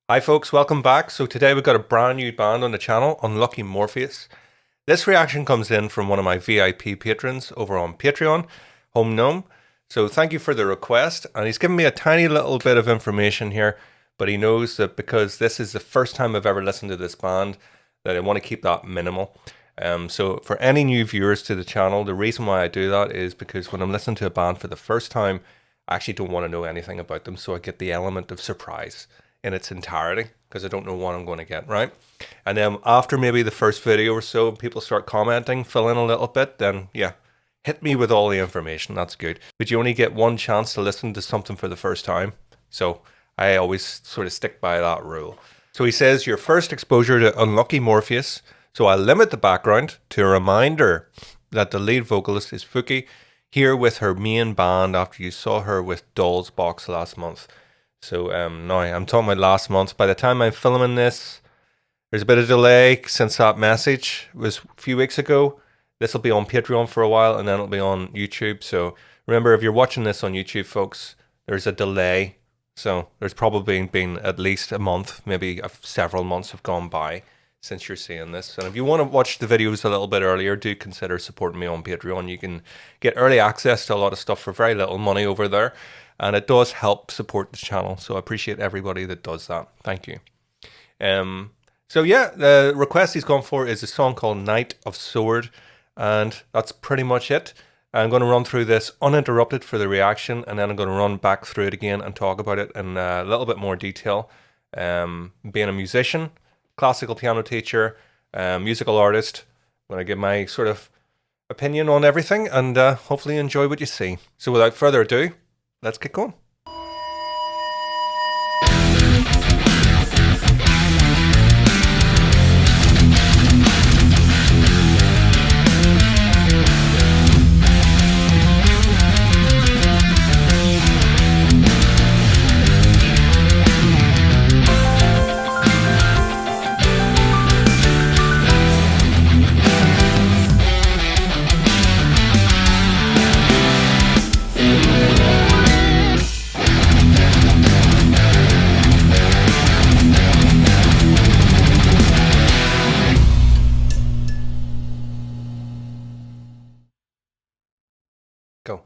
Hi folks, welcome back. So today we've got a brand new band on the channel, Unlucky Morpheus. This reaction comes in from one of my VIP patrons over on Patreon, Home Gnome. So thank you for the request, and he's given me a tiny little bit of information here, but he knows that because this is the first time I've ever listened to this band, that I want to keep that minimal. So for any new viewers to the channel, the reason why I do that is because when I'm listening to a band for the first time, I actually don't want to know anything about them, so I get the element of surprise in its entirety because I don't know what I'm going to get, right? And then after maybe the first video or so, people start commenting, fill in a little bit, then yeah, hit me with all the information. That's good. But you only get one chance to listen to something for the first time. So I always sort of stick by that rule. So he says your first exposure to Unlucky Morpheus. So I limit the background to a reminder that the lead vocalist is Fuki, here with her main band after you saw her with Doll's Box last month. So now I'm talking about last month. By the time I'm filming this, there's a bit of delay since that message was a few weeks ago. This will be on Patreon for a while and then it'll be on YouTube. So remember, if you're watching this on YouTube, folks, there's a delay. So there's probably been at least a month, maybe several months have gone by since you're seeing this. And if you want to watch the videos a little bit earlier, do consider supporting me on Patreon. You can get early access to a lot of stuff for very little money over there. And it does help support the channel. So I appreciate everybody that does that. Thank you. So yeah, the request he's gone for is a song called Knight of Sword. And that's pretty much it. I'm going to run through this uninterrupted for the reaction. And then I'm going to run back through it again and talk about it in a little bit more detail. Being a musician, classical piano teacher, musical artist. I'm going to give my sort of opinion on everything. And hopefully enjoy what you see. So without further ado, let's get going. Go.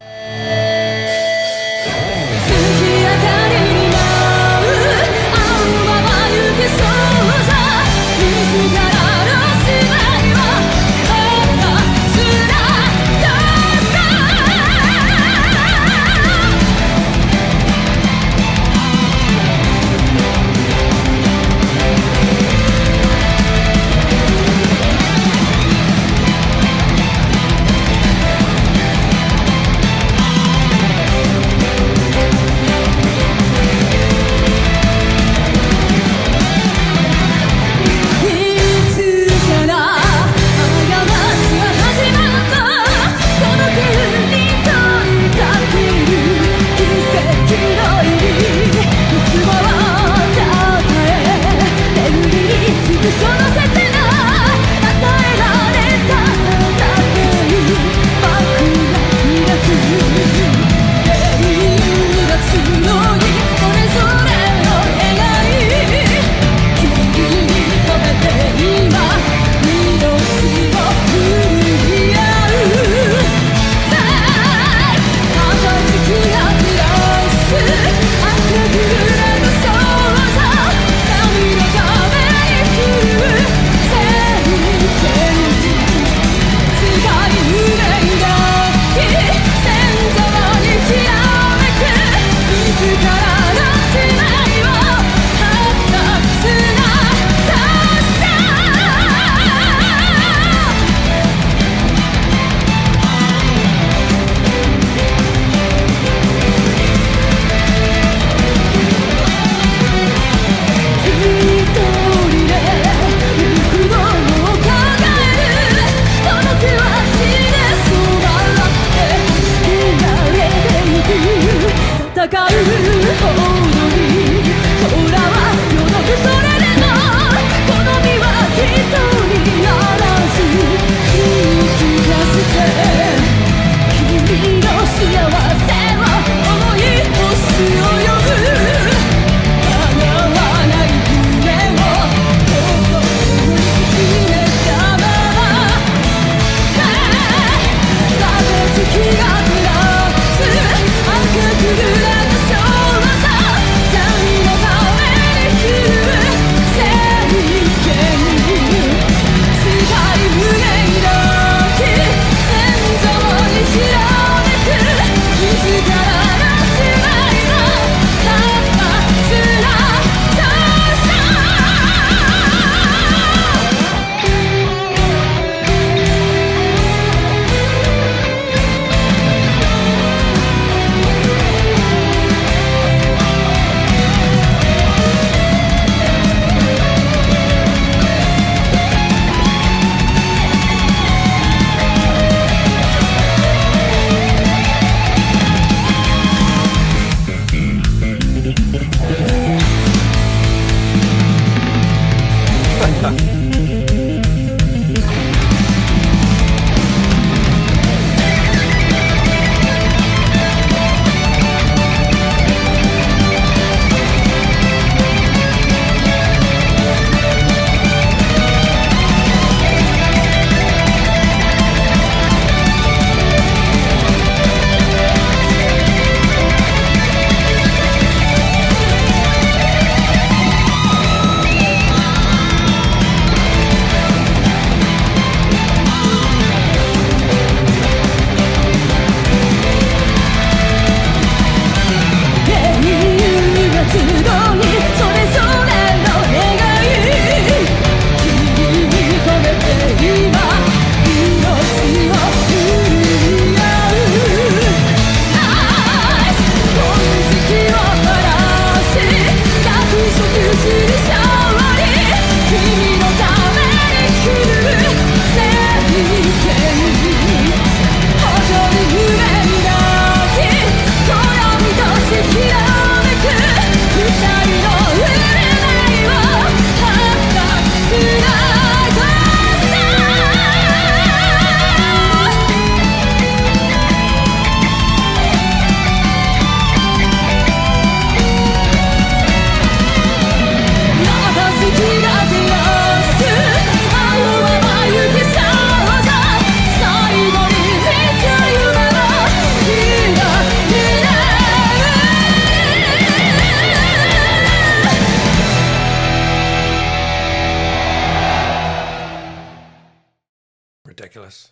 Ridiculous.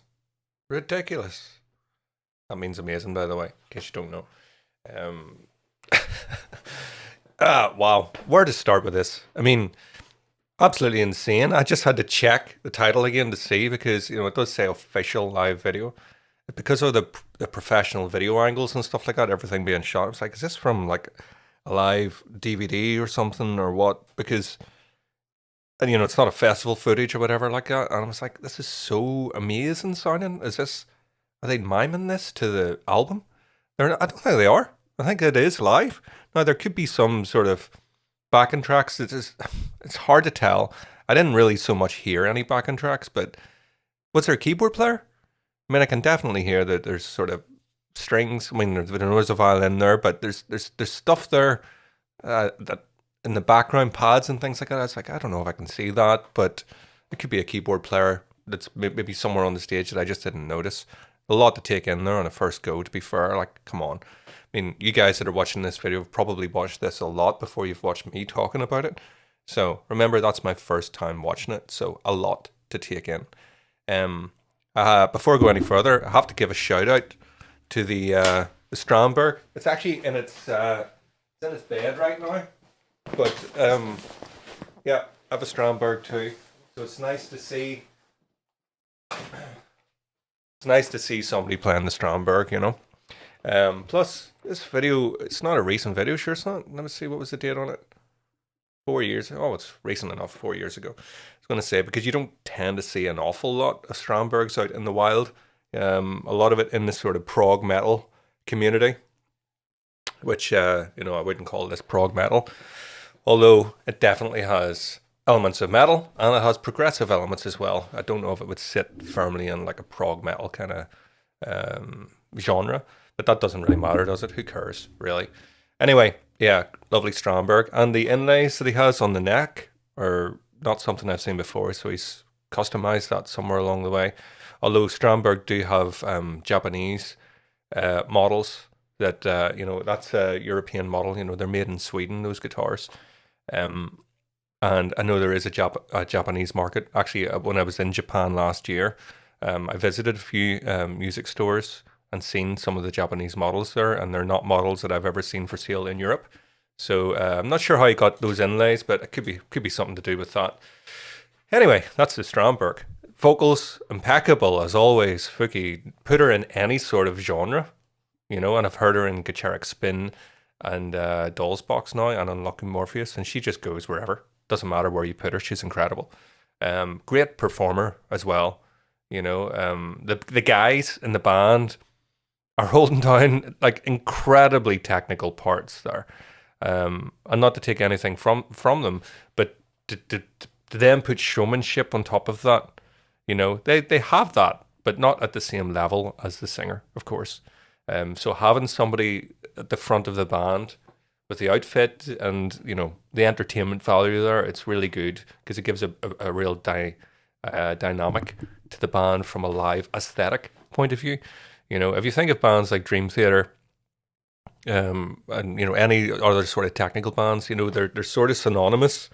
Ridiculous. That means amazing, by the way, in case you don't know. Wow. Where to start with this? I mean, absolutely insane. I just had to check the title again to see because, it does say official live video. Because of the professional video angles and stuff like that, everything being shot, I was like, is this from like a live DVD or something or what? Because, and it's not a festival footage or whatever like that. And I was like, this is so amazing sounding. Are they miming this to the album? I don't think they are. I think it is live. Now, there could be some sort of backing tracks. It's hard to tell. I didn't really so much hear any backing tracks, but was there a keyboard player? I mean, I can definitely hear that there's sort of strings. I mean, there's a violin there, but there's stuff there that in the background, pads and things like that. I was like, I don't know if I can see that, but it could be a keyboard player that's maybe somewhere on the stage that I just didn't notice. A lot to take in there on a first go, to be fair. Like, come on. I mean, you guys that are watching this video have probably watched this a lot before you've watched me talking about it. So remember, that's my first time watching it, so a lot to take in. Before I go any further, I have to give a shout out to the Strandberg. It's actually in its bed right now. But yeah, I have a Strandberg too. So it's nice to see. It's nice to see somebody playing the Strandberg, Plus, this video, it's not a recent video, sure it's not. Let me see, what was the date on it? 4 years. Oh, it's recent enough, 4 years ago. I was going to say, because you don't tend to see an awful lot of Strandbergs out in the wild. A lot of it in this sort of prog metal community, which, I wouldn't call this prog metal. Although it definitely has elements of metal and it has progressive elements as well. I don't know if it would sit firmly in like a prog metal kind of genre, but that doesn't really matter, does it? Who cares, really? Anyway, yeah, lovely Strandberg. And the inlays that he has on the neck are not something I've seen before, so he's customized that somewhere along the way. Although Strandberg do have Japanese models that, that's a European model. They're made in Sweden, those guitars. And I know there is a Japanese market. Actually, when I was in Japan last year, I visited a few music stores and seen some of the Japanese models there, and they're not models that I've ever seen for sale in Europe. So I'm not sure how he got those inlays, but it could be something to do with that. Anyway, that's the Strandberg. Vocals impeccable as always. Fuki, put her in any sort of genre, and I've heard her in Gacharic Spin and Doll's Box now and Unlucky Morpheus, and she just goes wherever. Doesn't matter where you put her, she's incredible. Great performer as well. The guys in the band are holding down like incredibly technical parts there. And not to take anything from them, but to then put showmanship on top of that, you know, they have that, but not at the same level as the singer, of course. So having somebody at the front of the band with the outfit and, you know, the entertainment value there, it's really good because it gives a real dynamic to the band from a live aesthetic point of view. You know, if you think of bands like Dream Theater, and, you know, any other sort of technical bands, you know, they're sort of synonymous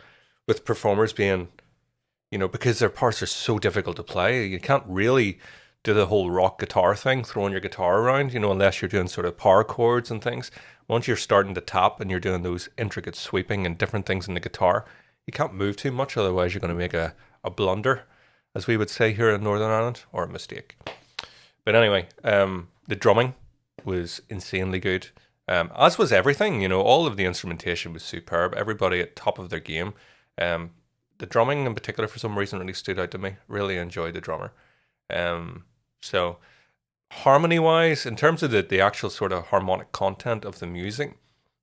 with performers being, you know, because their parts are so difficult to play. You can't really do the whole rock guitar thing, throwing your guitar around, you know, unless you're doing sort of power chords and things. Once you're starting to tap and you're doing those intricate sweeping and different things in the guitar, you can't move too much, otherwise you're going to make a blunder, as we would say here in Northern Ireland, or a mistake. But anyway, the drumming was insanely good. As was everything, you know, all of the instrumentation was superb. Everybody at top of their game. The drumming in particular, for some reason, really stood out to me. Really enjoyed the drummer. So harmony-wise, in terms of the actual sort of harmonic content of the music,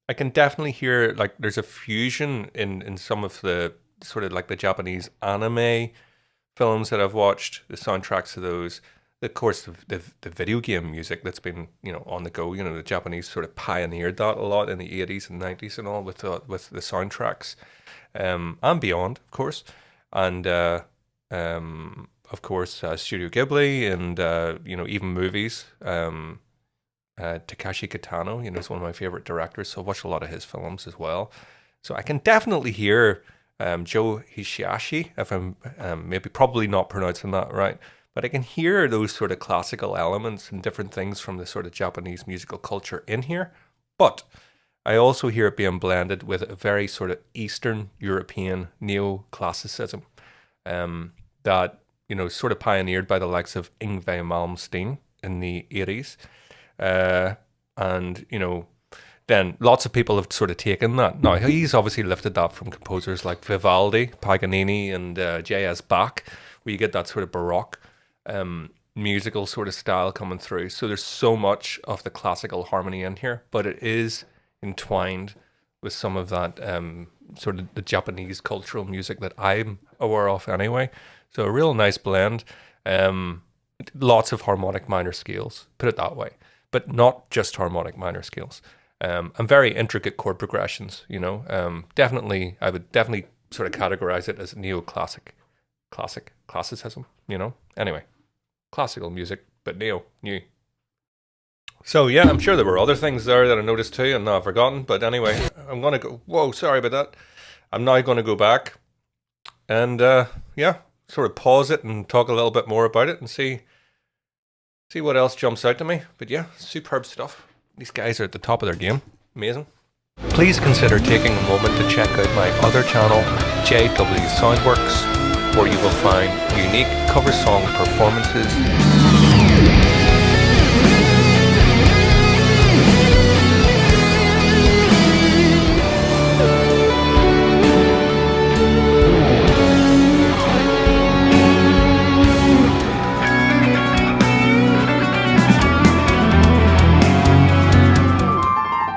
I can definitely hear, like, there's a fusion in some of the sort of like the Japanese anime films that I've watched, the soundtracks of those. Of course, the video game music that's been, you know, on the go. You know, the Japanese sort of pioneered that a lot in the 80s and 90s and all with the soundtracks, and beyond, of course. And of course, Studio Ghibli and you know, even movies. Takashi Kitano, you know, is one of my favorite directors, so I watched a lot of his films as well. So I can definitely hear Joe Hisaishi, if I'm probably not pronouncing that right. But I can hear those sort of classical elements and different things from the sort of Japanese musical culture in here. But I also hear it being blended with a very sort of Eastern European neoclassicism that, you know, sort of pioneered by the likes of Yngwie Malmsteen in the 80s. And, you know, then lots of people have sort of taken that. Now, he's obviously lifted that from composers like Vivaldi, Paganini, and J.S. Bach, where you get that sort of Baroque musical sort of style coming through. So there's so much of the classical harmony in here, but it is entwined with some of that sort of the Japanese cultural music that I'm aware of anyway. So a real nice blend. Lots of harmonic minor scales, put it that way, but not just harmonic minor scales. And very intricate chord progressions, you know. I would definitely sort of categorize it as classicism, you know. Anyway, classical music, but new. So yeah, I'm sure there were other things there that I noticed too and now I've forgotten. But anyway, I'm going to go, whoa, sorry about that. I'm now going to go back and yeah, sort of pause it and talk a little bit more about it and see what else jumps out to me. But yeah, superb stuff. These guys are at the top of their game. Amazing. Please consider taking a moment to check out my other channel, JW Soundworks, where you will find unique cover song performances,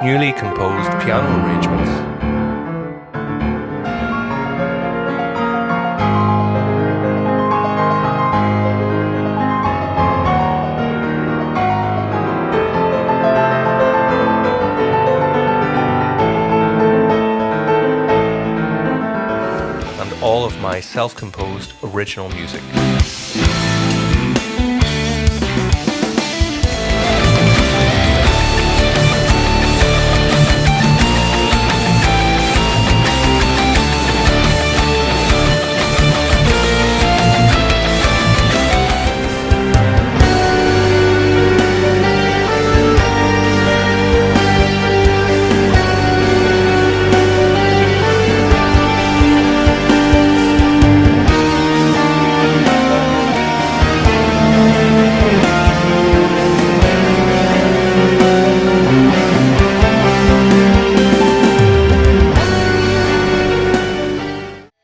newly composed piano arrangements, and all of my self-composed original music.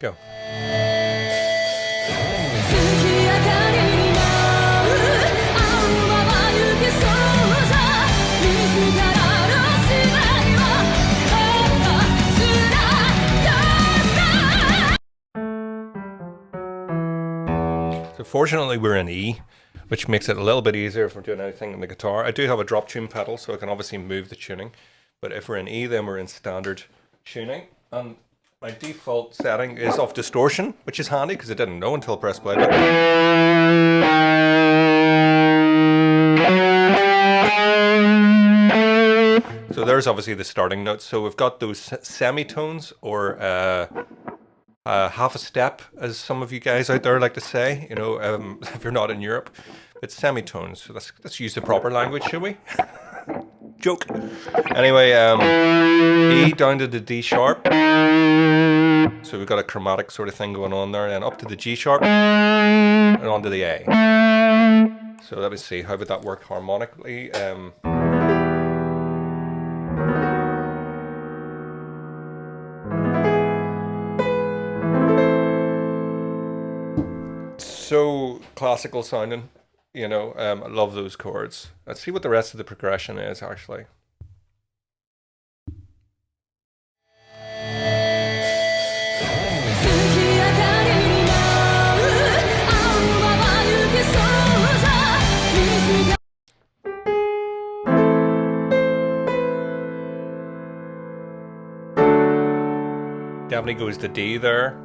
Go. So fortunately we're in E, which makes it a little bit easier if we're doing anything on the guitar. I do have a drop tune pedal, so I can obviously move the tuning. But if we're in E, then we're in standard tuning. And my default setting is off distortion, which is handy because I didn't know until I pressed play. So there's obviously the starting notes. So we've got those semitones, or half a step, as some of you guys out there like to say. You know, if you're not in Europe, it's semitones. So let's use the proper language, shall we? Joke. Anyway, E down to the D sharp. So we've got a chromatic sort of thing going on there, and up to the G sharp and on to the A. So let me see, how would that work harmonically? So classical sounding, you know. I love those chords. Let's see what the rest of the progression is actually. Definitely goes to D there.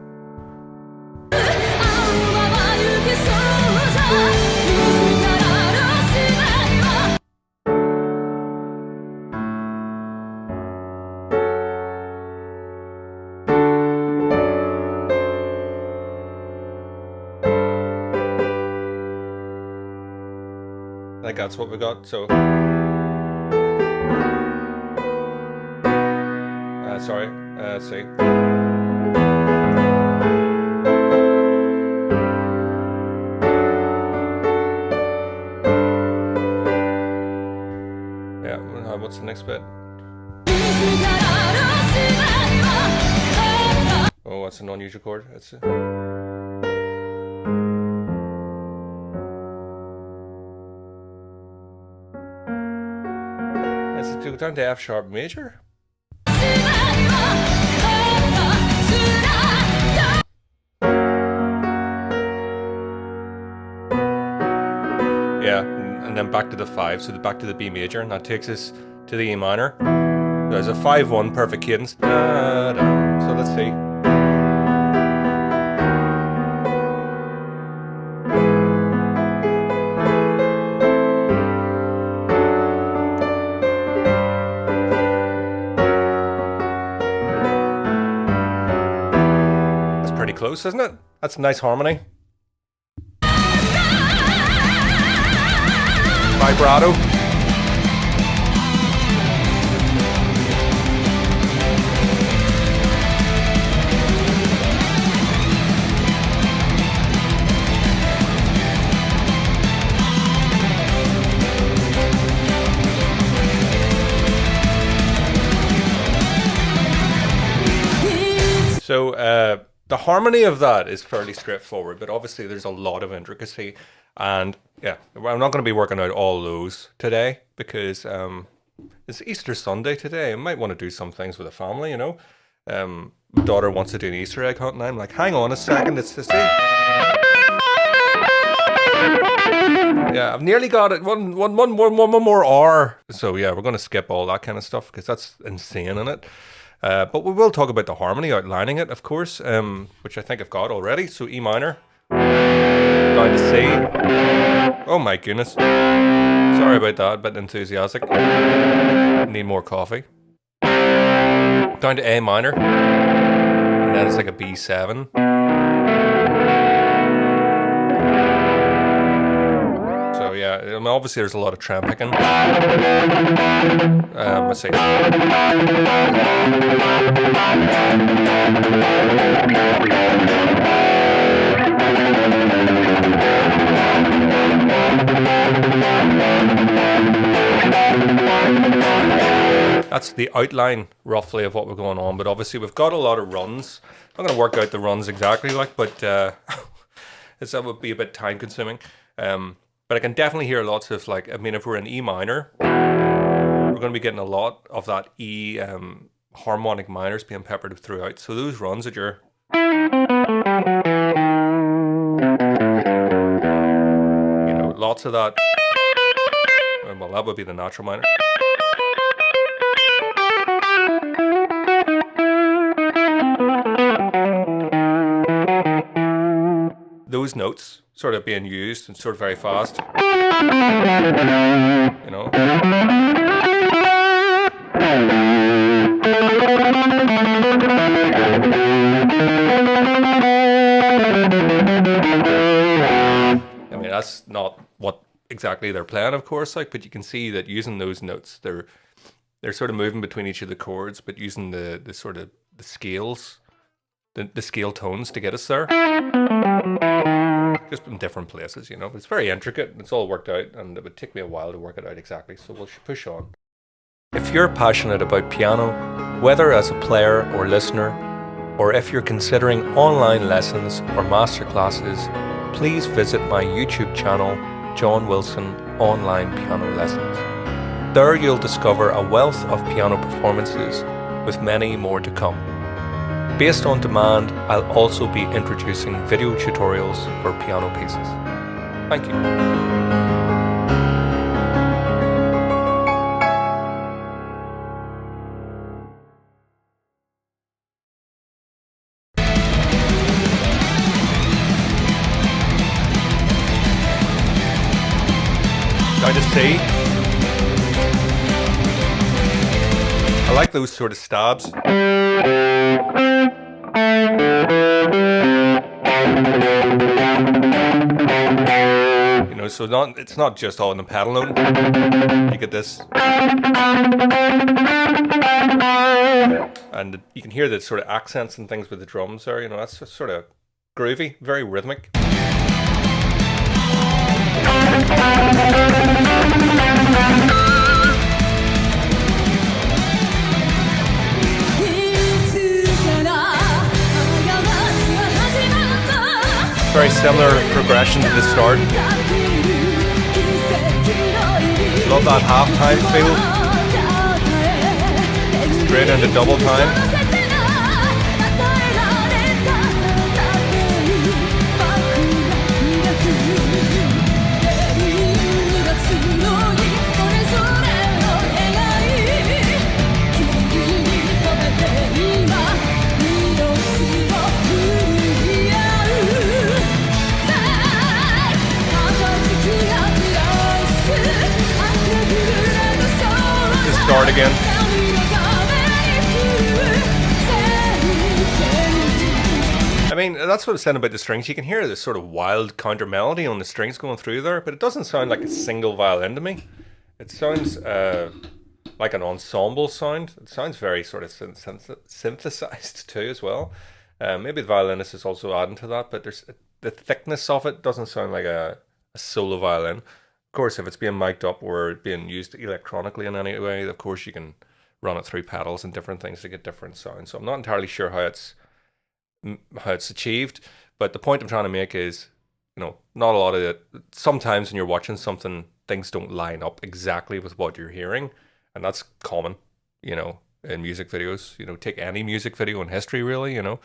I think that's what we got. So sorry, let's see. Yeah, what's the next bit? Oh, that's an unusual chord. Let's go down to F sharp major. Yeah, and then back to the 5, so back to the B major, and that takes us to the E minor. There's a 5-1 perfect cadence. Da, da. So let's see. That's pretty close, isn't it? That's a nice harmony. Vibrato. So the harmony of that is fairly straightforward, but obviously there's a lot of intricacy. And yeah, I'm not going to be working out all those today because it's Easter Sunday today. I might want to do some things with the family, you know. My daughter wants to do an Easter egg hunt, and I'm like, hang on a second, it's to see. Yeah, I've nearly got it. One more R. So yeah, we're going to skip all that kind of stuff because that's insane in it. But we will talk about the harmony, outlining it, of course, which I think I've got already. So E minor. Down to C. Oh my goodness. Sorry about that, a bit enthusiastic. Need more coffee. Down to A minor. And then it's like a B7. So yeah, I mean, obviously there's a lot of tram picking. Let's see. That's the outline roughly of what we're going on, but obviously we've got a lot of runs. I'm not going to work out the runs exactly, like, but that would be a bit time consuming. But I can definitely hear lots of, like, I mean, if we're in E minor, we're going to be getting a lot of that E harmonic minors being peppered throughout. So those runs that you're lots of that. Well, that would be the natural minor. Those notes sort of being used and sort of very fast. You know. I mean, that's not what exactly they're playing, of course, like, but you can see that using those notes, they're sort of moving between each of the chords, but using the sort of the scales, the scale tones to get us there. Just in different places, you know. It's very intricate, it's all worked out, and it would take me a while to work it out exactly, so we'll push on. If you're passionate about piano, whether as a player or listener, or if you're considering online lessons or masterclasses, please visit my YouTube channel, John Wilson Online Piano Lessons. There you'll discover a wealth of piano performances, with many more to come. Based on demand, I'll also be introducing video tutorials for piano pieces. Thank you. Kind of see. I like those sort of stabs. You know, so it's not just all in the pedal note. You get this. And you can hear the sort of accents and things with the drums there, you know, that's just sort of groovy, very rhythmic. Very similar progression to the start. Love that half-time feel. Straight into double time. Start again. I mean, that's what I'm saying about the strings. You can hear this sort of wild counter melody on the strings going through there, but it doesn't sound like a single violin to me. It sounds like an ensemble sound. It sounds very sort of synthesized too as well. Maybe the violinist is also adding to that, but there's the thickness of it doesn't sound like a solo violin. Of course, if it's being mic'd up or being used electronically in any way, of course you can run it through pedals and different things to get different sounds. So I'm not entirely sure how it's achieved, but the point I'm trying to make is, you know, not a lot of it. Sometimes when you're watching something, things don't line up exactly with what you're hearing, and that's common, you know, in music videos. You know, take any music video in history, really. You know,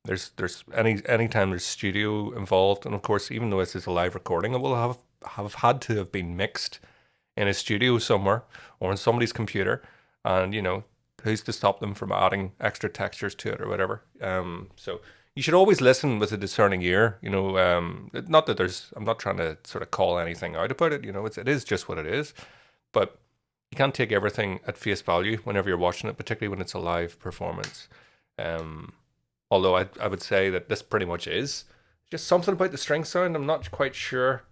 there's anytime there's studio involved, and of course, even though this is a live recording, it will have had to have been mixed in a studio somewhere or on somebody's computer, and you know, who's to stop them from adding extra textures to it or whatever. So you should always listen with a discerning ear, you know. Not that I'm not trying to sort of call anything out about it, you know, it is just what it is, but you can't take everything at face value whenever you're watching it, particularly when it's a live performance. Although I would say that this pretty much is just something about the string sound. I'm not quite sure.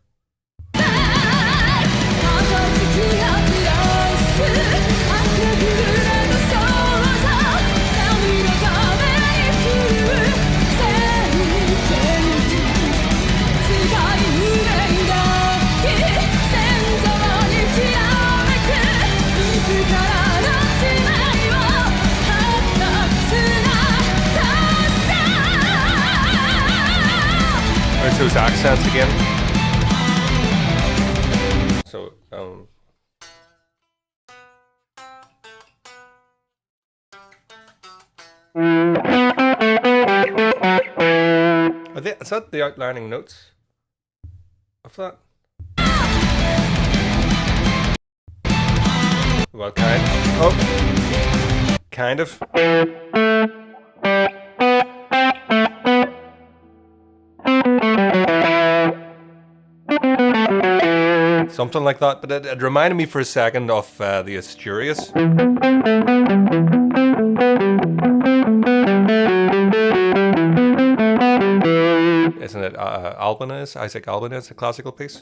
There's those accents again. So, is that the outlining notes of that? Well, kind of. Something like that, but it reminded me for a second of the Asturias. Isn't it Albanese? Isaac Albanese, a classical piece?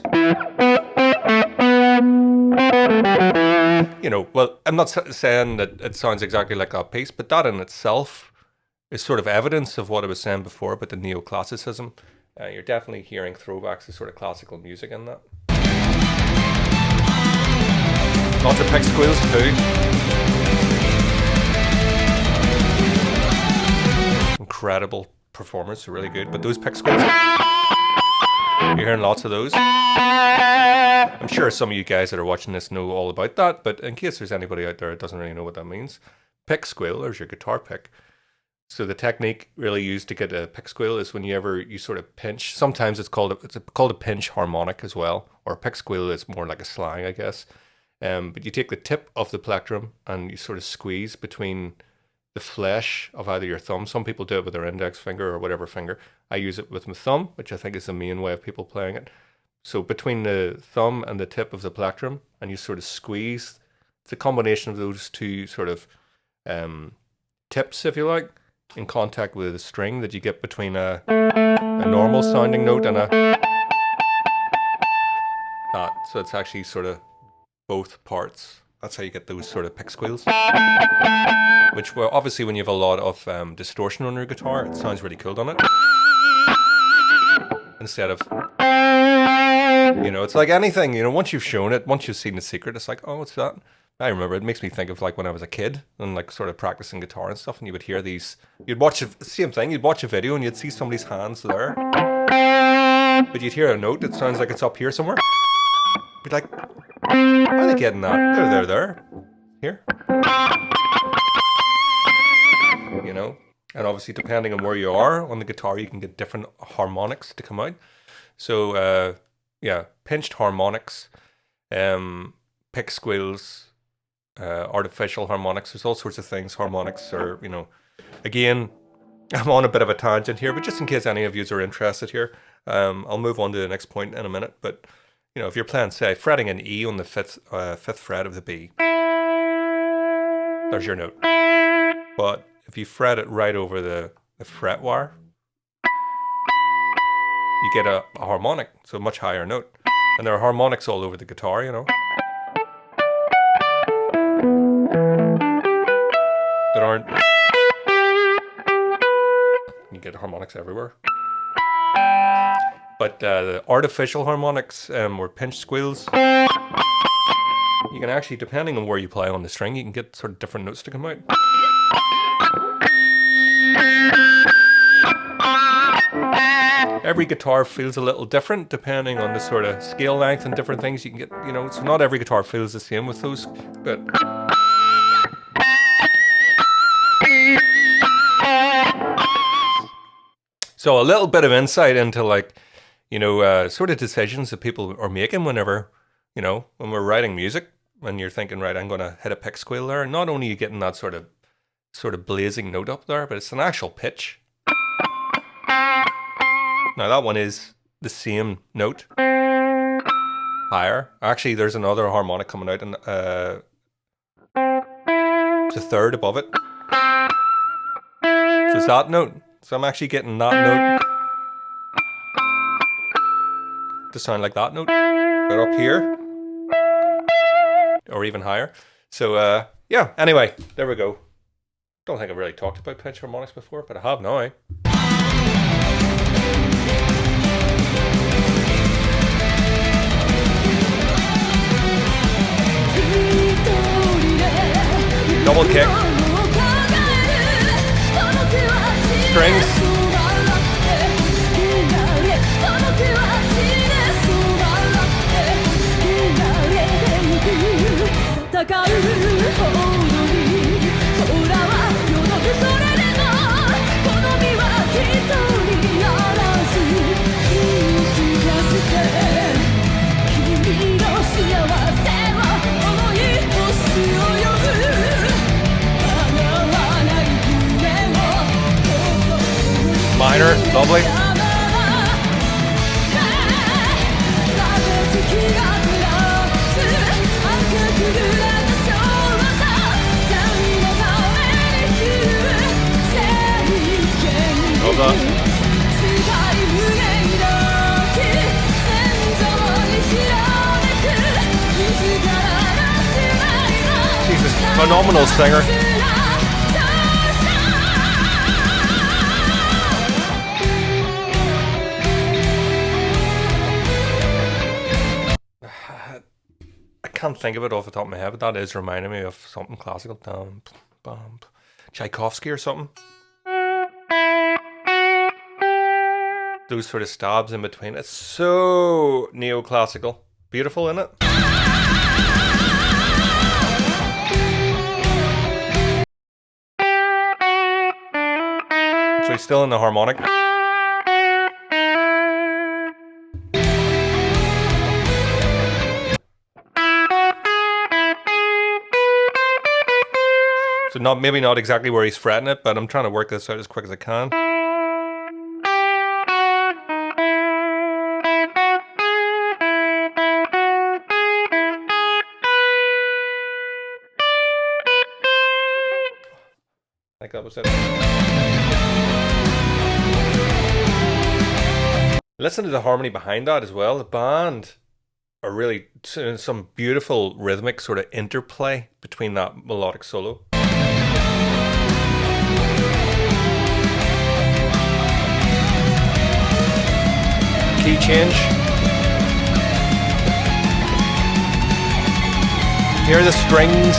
You know, well, I'm not saying that it sounds exactly like that piece, but that in itself is sort of evidence of what I was saying before about the neoclassicism. You're definitely hearing throwbacks to sort of classical music in that. Lots of pick squeals too. Incredible performance, really good. But those pick squeals, you're hearing lots of those. I'm sure some of you guys that are watching this know all about that, but in case there's anybody out there that doesn't really know what that means, pick squeal, there's your guitar pick. So the technique really used to get a pick squeal is whenever you sort of pinch. Sometimes it's called a pinch harmonic as well, or a pick squeal is more like a slang, I guess. But you take the tip of the plectrum and you sort of squeeze between the flesh of either your thumb. Some people do it with their index finger or whatever finger. I use it with my thumb, which I think is the main way of people playing it. So between the thumb and the tip of the plectrum, and you sort of squeeze. It's a combination of those two sort of tips, if you like, in contact with the string that you get between a normal sounding note and that. So it's actually sort of both parts. That's how you get those sort of pick squeals. Which, well, obviously when you have a lot of distortion on your guitar, it sounds really cool, doesn't it? Instead of, you know, it's like anything, you know, once you've shown it, once you've seen the secret, it's like, oh, what's that? I remember, it makes me think of like when I was a kid and like sort of practicing guitar and stuff, and you would hear these, you'd watch the same thing, you'd watch a video and you'd see somebody's hands there, but you'd hear a note that sounds like it's up here somewhere. Be like, how are they getting that? There. Here. You know? And obviously depending on where you are on the guitar, you can get different harmonics to come out. So, yeah, pinched harmonics, pick squeals, artificial harmonics. There's all sorts of things. Harmonics are, you know, again, I'm on a bit of a tangent here, but just in case any of you are interested here, I'll move on to the next point in a minute. But, you know, if you're playing, say, fretting an E on the fifth fret of the B, there's your note. But if you fret it right over the fret wire, you get a harmonic, so a much higher note. And there are harmonics all over the guitar, you know. That aren't... You get harmonics everywhere. But the artificial harmonics, or pinch squeals, you can actually, depending on where you play on the string, you can get sort of different notes to come out. Every guitar feels a little different depending on the sort of scale length and different things you can get, you know, so not every guitar feels the same with those, but... So a little bit of insight into, like, you know, sort of decisions that people are making whenever, you know, when we're writing music, when you're thinking, right, I'm going to hit a pick squeal there. Not only are you getting that sort of blazing note up there, but it's an actual pitch. Now that one is the same note, higher. Actually, there's another harmonic coming out, and it's a third above it. So it's that note. So I'm actually getting that note to sound like that note, right up here, or even higher. So yeah, anyway, there we go. Don't think I've really talked about pitch harmonics before, but I have now, eh? Double kick. Strings. Minor, lovely. Love that. She's a phenomenal singer. I can't think of it off the top of my head, but that is reminding me of something classical. Tchaikovsky or something. Those sort of stabs in between. It's so neoclassical. Beautiful, isn't it? So he's still in the harmonic. So maybe not exactly where he's fretting it, but I'm trying to work this out as quick as I can. I think that was it. Listen to the harmony behind that as well. The band are really some beautiful rhythmic sort of interplay between that melodic solo. Key change. Hear the strings.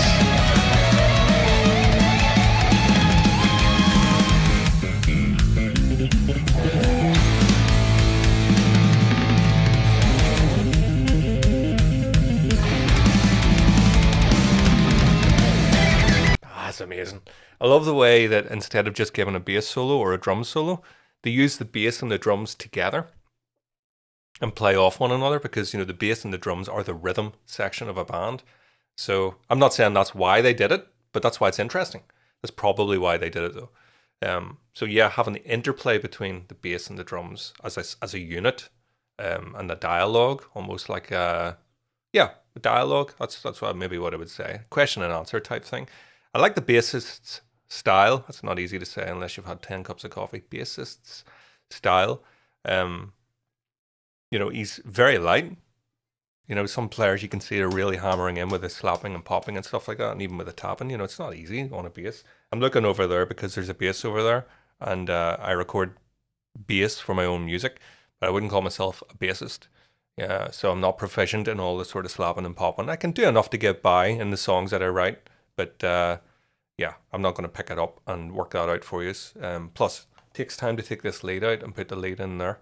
That's amazing. I love the way that instead of just giving a bass solo or a drum solo, they use the bass and the drums together and play off one another, because the bass and the drums are the rhythm section of a band. So I'm not saying that's why they did it, but that's why it's interesting. That's probably why they did it though. So yeah, having the interplay between the bass and the drums as a unit, and the dialogue, almost like a dialogue. That's maybe what I would say. Question and answer type thing. I like the bassist's style. That's not easy to say unless you've had 10 cups of coffee. Bassist's style. He's very light. Some players you can see are really hammering in with the slapping and popping and stuff like that, and even with the tapping. It's not easy on a bass. I'm looking over there because there's a bass over there, and I record bass for my own music, but I wouldn't call myself a bassist. Yeah, so I'm not proficient in all the sort of slapping and popping. I can do enough to get by in the songs that I write, but I'm not going to pick it up and work that out for you. Plus, it takes time to take this lead out and put the lead in there,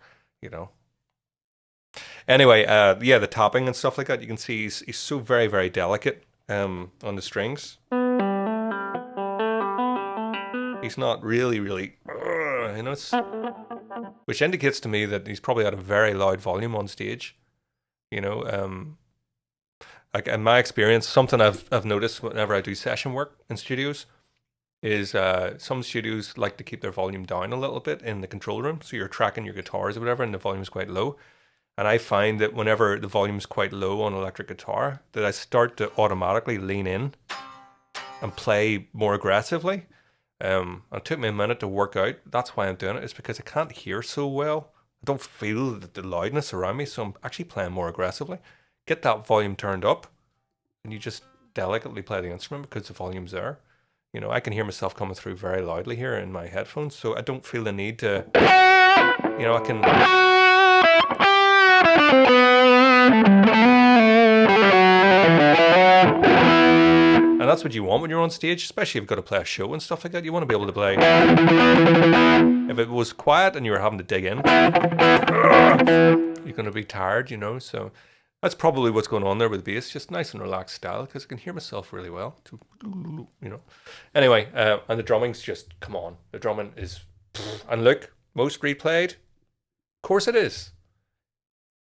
Anyway, the tapping and stuff like that, you can see he's so very, very delicate on the strings. He's not really, which indicates to me that he's probably at a very loud volume on stage. Like in my experience, something I've noticed whenever I do session work in studios is some studios like to keep their volume down a little bit in the control room. So you're tracking your guitars or whatever, and the volume's quite low. And I find that whenever the volume's quite low on electric guitar, that I start to automatically lean in and play more aggressively. It took me a minute to work out. That's why I'm doing it. It's because I can't hear so well. I don't feel the loudness around me, so I'm actually playing more aggressively. Get that volume turned up, and you just delicately play the instrument because the volume's there. I can hear myself coming through very loudly here in my headphones, so I don't feel the need to, I can... And that's what you want when you're on stage, especially if you've got to play a show and stuff like that. You want to be able to play. If it was quiet and you were having to dig in, you're going to be tired, So that's probably what's going on there with bass. Just nice and relaxed style, because I can hear myself really well. Anyway, and the drumming's just, come on. The drumming is, and look, most replayed. Of course it is.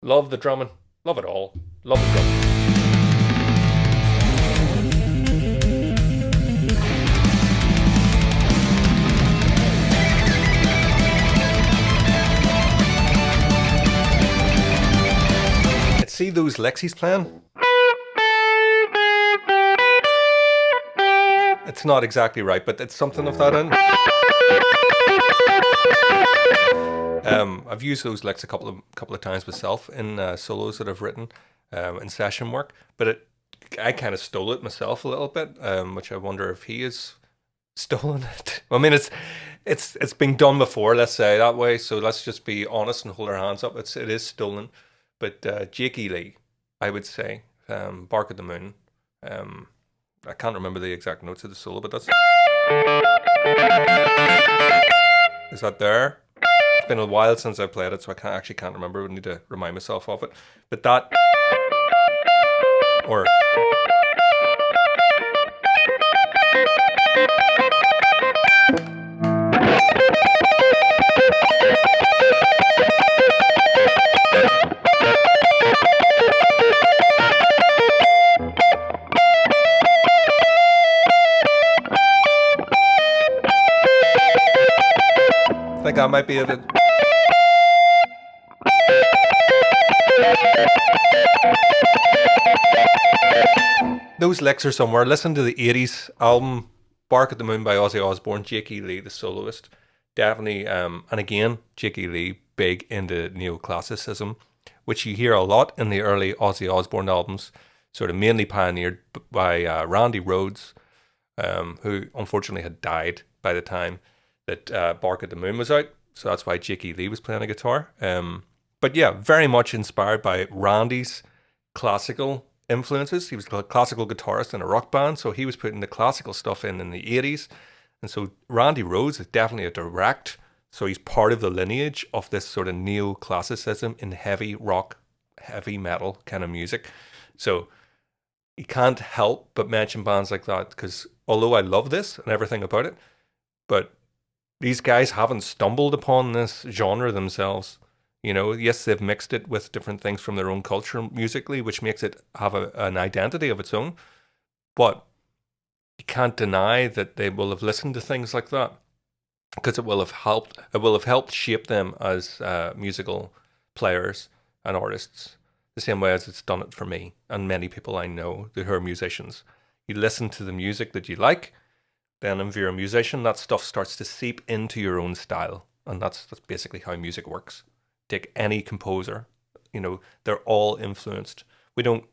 Love the drumming. Love it all. Love the drumming. those licks he's playing? It's not exactly right, but it's something of that in. I've used those licks a couple of times myself in solos that I've written in session work, but I kind of stole it myself a little bit, which I wonder if he has stolen it. I mean, it's been done before, let's say that way. So let's just be honest and hold our hands up. It is stolen, but Jakey Lee, I would say, Bark at the Moon. I can't remember the exact notes of the solo, but that's. Is that there? It's been a while since I played it, so I can't remember. I need to remind myself of it. But that, or I think that might be it. Those licks are somewhere. Listen to the 80s album Bark at the Moon by Ozzy Osbourne, Jakey Lee, the soloist. Definitely, and again, Jakey Lee, big into neoclassicism, which you hear a lot in the early Ozzy Osbourne albums, sort of mainly pioneered by Randy Rhoads, who unfortunately had died by the time that Bark at the Moon was out. So that's why Jakey Lee was playing a guitar. But yeah, very much inspired by Randy's classical influences. He was a classical guitarist in a rock band, so he was putting the classical stuff in the 80s. And so Randy Rhoads is definitely a direct, so he's part of the lineage of this sort of neoclassicism in heavy rock, heavy metal kind of music. So you can't help but mention bands like that, because although I love this and everything about it, but these guys haven't stumbled upon this genre themselves. You know, yes, they've mixed it with different things from their own culture musically, which makes it have an identity of its own. But you can't deny that they will have listened to things like that, because it will have helped. It will have helped shape them as musical players and artists, the same way as it's done it for me and many people I know who are musicians. You listen to the music that you like, then if you're a musician, that stuff starts to seep into your own style, and that's basically how music works. Take any composer, you know, they're all influenced. We don't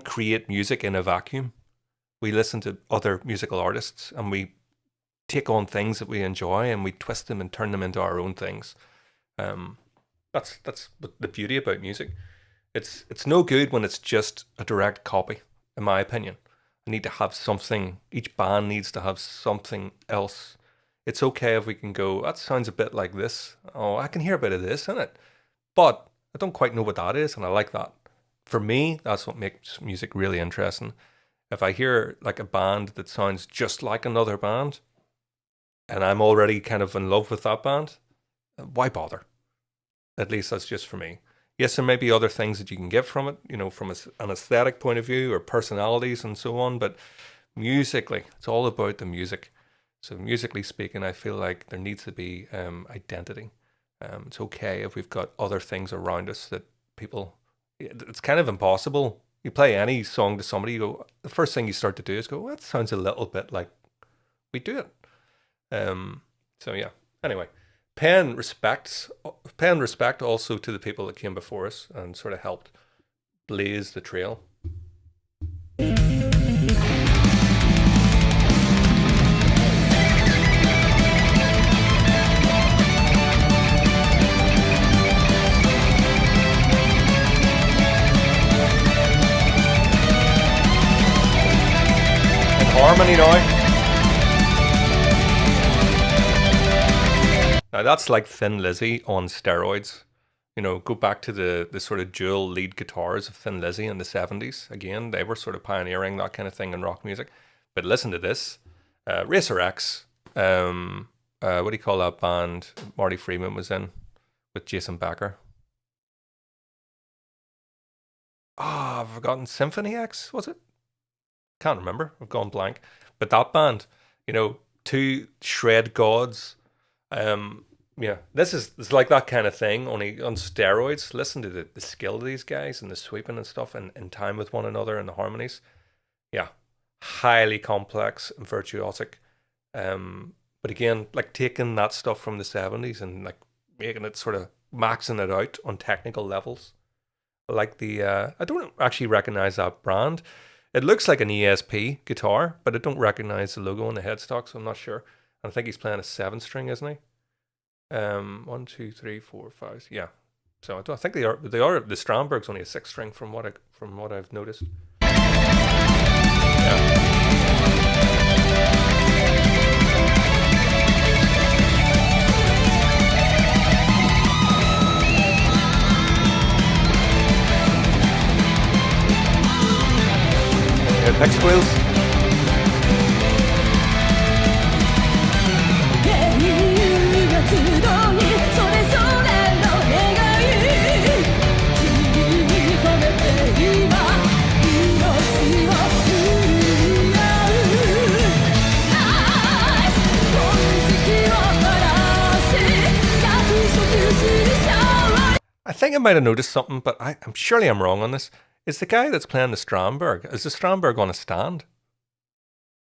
create music in a vacuum. We listen to other musical artists and we take on things that we enjoy and we twist them and turn them into our own things. That's the beauty about music. It's no good when it's just a direct copy, in my opinion. I need to have something. Each band needs to have something else. It's okay if we can go, that sounds a bit like this. Oh, I can hear a bit of this in it. But I don't quite know what that is, and I like that. For me, that's what makes music really interesting. If I hear like a band that sounds just like another band, and I'm already kind of in love with that band, why bother? At least that's just for me. Yes, there may be other things that you can get from it, you know, from an aesthetic point of view or personalities and so on, but musically, it's all about the music. So musically speaking, I feel like there needs to be identity. It's okay if we've got other things around us that people, it's kind of impossible. You play any song to somebody, you go, the first thing you start to do is go, well, that sounds a little bit like we do it. So yeah, anyway, paying respect also to the people that came before us and sort of helped blaze the trail. Harmony now. Now that's like Thin Lizzy on steroids. You know, go back to the sort of dual lead guitars of Thin Lizzy in the 70s. Again, they were sort of pioneering that kind of thing in rock music. But listen to this. Racer X, what do you call that band Marty Friedman was in with Jason Becker? I've forgotten. Symphony X, was it? Can't remember. I've gone blank. But that band, you know, two shred gods, Yeah, it's like that kind of thing, only on steroids. Listen to the skill of these guys and the sweeping and stuff, and in time with one another and the harmonies. Yeah, highly complex and virtuosic. But again, like taking that stuff from the 70s and like making it sort of maxing it out on technical levels. Like I don't actually recognize that brand. It looks like an ESP guitar, but I don't recognize the logo on the headstock, so I'm not sure. And I think he's playing a 7-string, isn't he? 1, 2, 3, 4, 5. Yeah. So I think they are. The Stromberg's only a 6-string from what I've noticed. Yeah. Pick squeals. I think I might have noticed something, but I'm surely I'm wrong on this. Is the guy that's playing the Stromberg, is the Stromberg on a stand?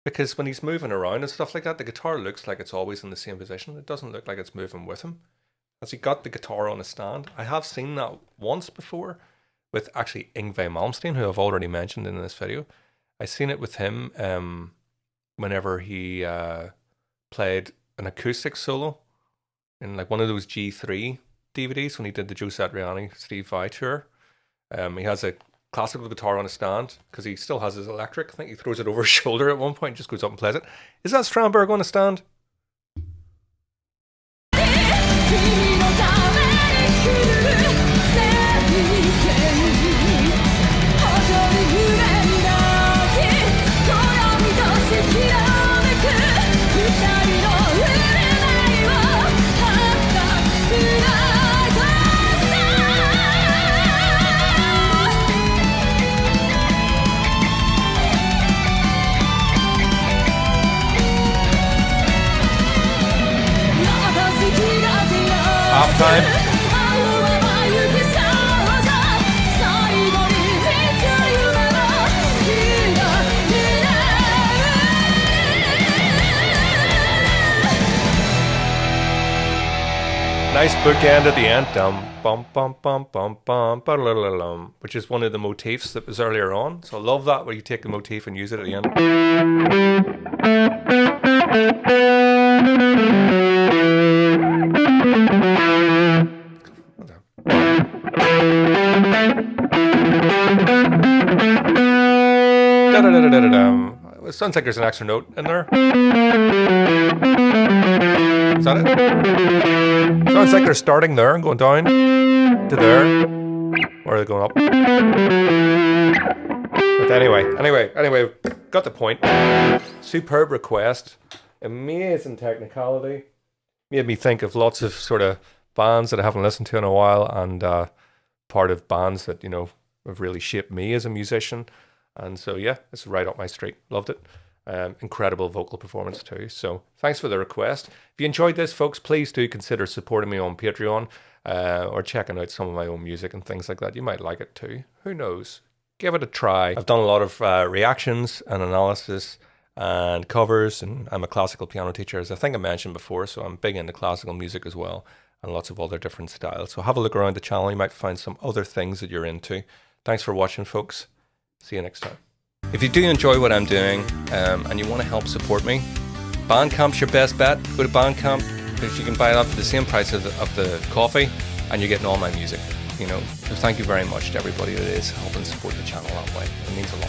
Because when he's moving around and stuff like that, the guitar looks like it's always in the same position. It doesn't look like it's moving with him. Has he got the guitar on a stand? I have seen that once before with actually Yngwie Malmsteen, who I've already mentioned in this video. I seen it with him whenever he played an acoustic solo in like one of those G3 DVDs when he did the Joe Satriani Steve Vai tour. He has a classical guitar on a stand because he still has his electric. I think he throws it over his shoulder at one point, just goes up and plays it. Is that Stromberg on a stand? Time. Nice bookend at the end, bum bum bum bum bum, which is one of the motifs that was earlier on. So I love that where you take a motif and use it at the end. It sounds like there's an extra note in there. Is that it? Sounds like they're starting there and going down to there. Or are they going up? But anyway, got the point. Superb request. Amazing technicality. Made me think of lots of sort of bands that I haven't listened to in a while, and part of bands that, you know, have really shaped me as a musician. And so, yeah, it's right up my street. Loved it. Incredible vocal performance too. So thanks for the request. If you enjoyed this, folks, please do consider supporting me on Patreon or checking out some of my own music and things like that. You might like it too. Who knows? Give it a try. I've done a lot of reactions and analysis and covers, and I'm a classical piano teacher, as I think I mentioned before, so I'm big into classical music as well, and lots of other different styles. So have a look around the channel. You might find some other things that you're into. Thanks for watching, folks. See you next time. If you do enjoy what I'm doing and you want to help support me, Bandcamp's your best bet. Go to Bandcamp because you can buy it up for the same price of the coffee, and you're getting all my music. You know, so thank you very much to everybody that is helping support the channel that way. It means a lot.